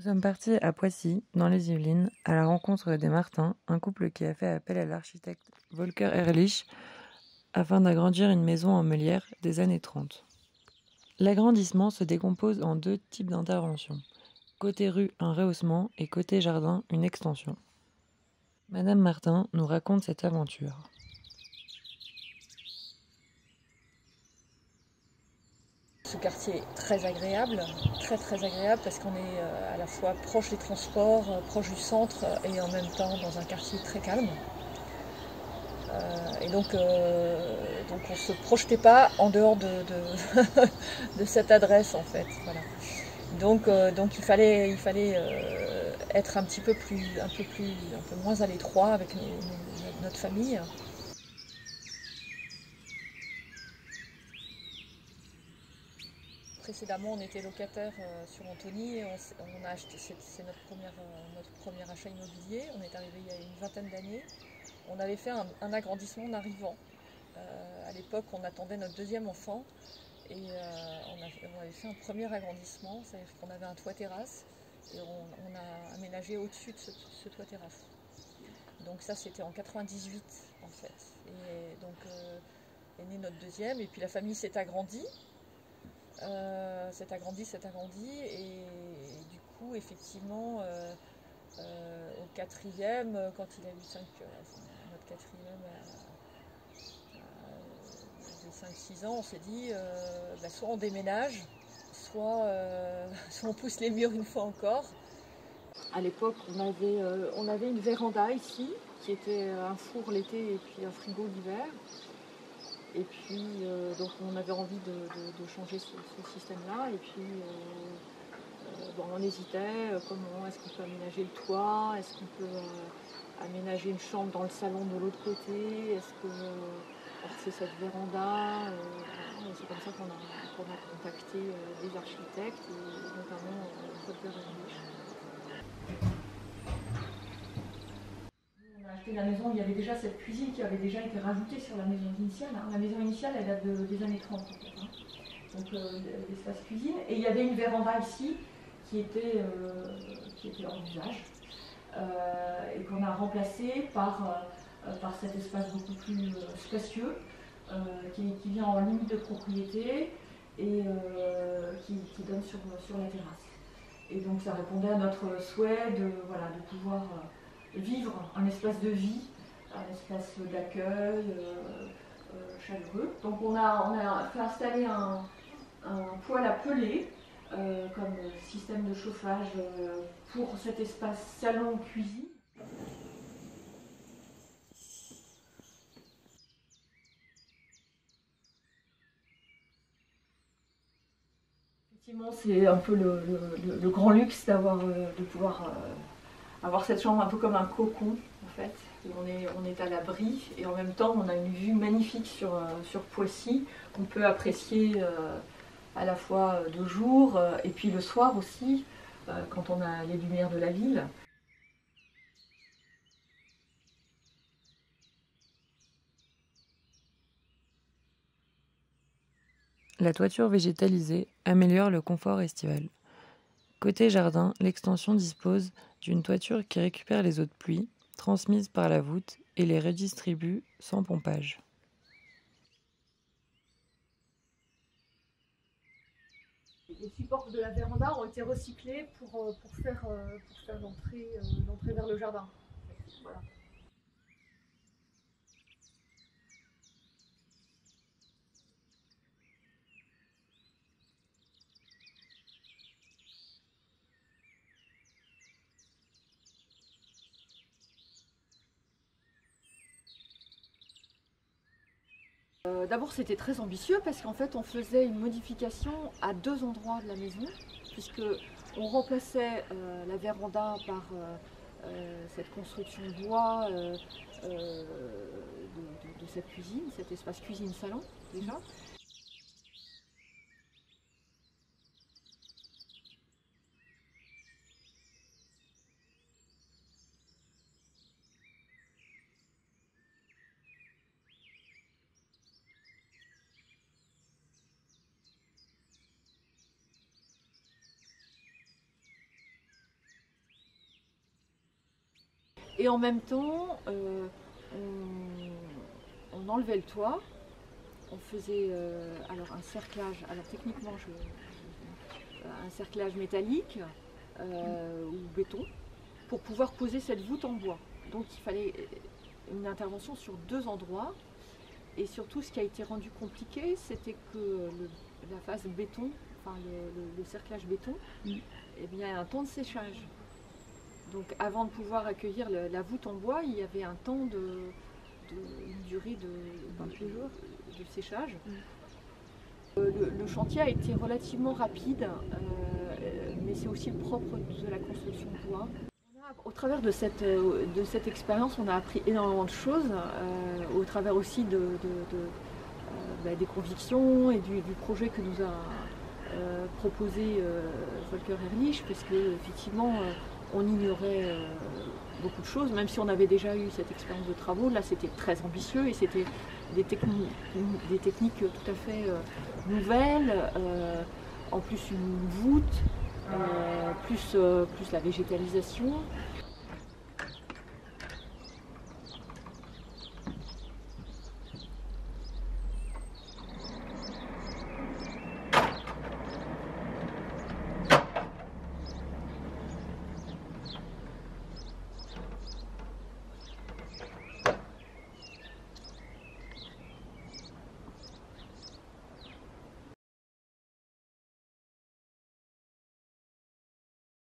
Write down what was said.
sommes partis à Poissy, dans les Yvelines, à la rencontre des Martin, un couple qui a fait appel à l'architecte Volker Ehrlich afin d'agrandir une maison en meulière des années 30. L'agrandissement se décompose en deux types d'interventions. Côté rue, un rehaussement et côté jardin, une extension. Madame Martin nous raconte cette aventure. Ce quartier est très agréable parce qu'on est à la fois proche des transports, proche du centre et en même temps dans un quartier très calme. Et donc on ne se projetait pas en dehors de cette adresse en fait. Voilà. Donc il fallait être un peu moins à l'étroit avec notre famille. Précédemment, on était locataire sur Antony et on a acheté, c'est notre premier achat immobilier. On est arrivé il y a une vingtaine d'années. On avait fait un agrandissement en arrivant. À l'époque, on attendait notre deuxième enfant et on avait fait un premier agrandissement, c'est-à-dire qu'on avait un toit terrasse et on a aménagé au-dessus de ce toit terrasse. Donc ça, c'était en 98 en fait. Et donc est né notre deuxième et puis la famille s'est agrandie. S'est agrandi et du coup effectivement au quatrième quand il a eu notre quatrième de 5-6 ans on s'est dit soit on déménage soit on pousse les murs une fois encore. À l'époque on avait une véranda ici qui était un four l'été et puis un frigo l'hiver. Et puis, donc on avait envie de changer ce système-là. Et puis, on hésitait, comment est-ce qu'on peut aménager le toit, est-ce qu'on peut aménager une chambre dans le salon de l'autre côté, est-ce que c'est cette véranda. C'est comme ça qu'on a contacté des architectes, et notamment Volker Ehrlich. On a acheté la maison, il y avait déjà cette cuisine qui avait déjà été rajoutée sur la maison initiale. La maison initiale, elle date des années 30 en fait. Donc l'espace cuisine. Et il y avait une véranda ici qui était en usage et qu'on a remplacé par cet espace beaucoup plus spacieux qui vient en limite de propriété et qui donne sur la terrasse. Et donc ça répondait à notre souhait de pouvoir vivre un espace de vie, un espace d'accueil chaleureux. Donc on a fait installer un poêle à peler comme système de chauffage pour cet espace salon-cuisine. Effectivement, c'est un peu le grand luxe de pouvoir avoir cette chambre un peu comme un cocon en fait. On est à l'abri et en même temps on a une vue magnifique sur Poissy. On peut apprécier à la fois de jour et puis le soir aussi quand on a les lumières de la ville. La toiture végétalisée améliore le confort estival. Côté jardin, l'extension dispose d'une toiture qui récupère les eaux de pluie, transmises par la voûte, et les redistribue sans pompage. Les supports de la véranda ont été recyclés pour faire l'entrée vers le jardin. Voilà. D'abord c'était très ambitieux parce qu'en fait on faisait une modification à deux endroits de la maison puisque on remplaçait la véranda par cette construction de bois de cette cuisine, cet espace cuisine-salon déjà. Et en même temps, on enlevait le toit, on faisait alors un cerclage, alors techniquement un cerclage métallique ou béton pour pouvoir poser cette voûte en bois. Donc il fallait une intervention sur 2 endroits. Et surtout, ce qui a été rendu compliqué, c'était que la phase béton, enfin le cerclage béton, eh bien, il y a un temps de séchage. Donc avant de pouvoir accueillir la voûte en bois, il y avait un temps une durée de séchage. Le chantier a été relativement rapide, mais c'est aussi le propre de la construction de bois. Au travers de cette expérience, on a appris énormément de choses, au travers aussi des convictions et du projet que nous a proposé Volker Ehrlich, parce qu'effectivement, on ignorait beaucoup de choses, même si on avait déjà eu cette expérience de travaux. Là, c'était très ambitieux et c'était des techniques tout à fait nouvelles, en plus une voûte, plus la végétalisation.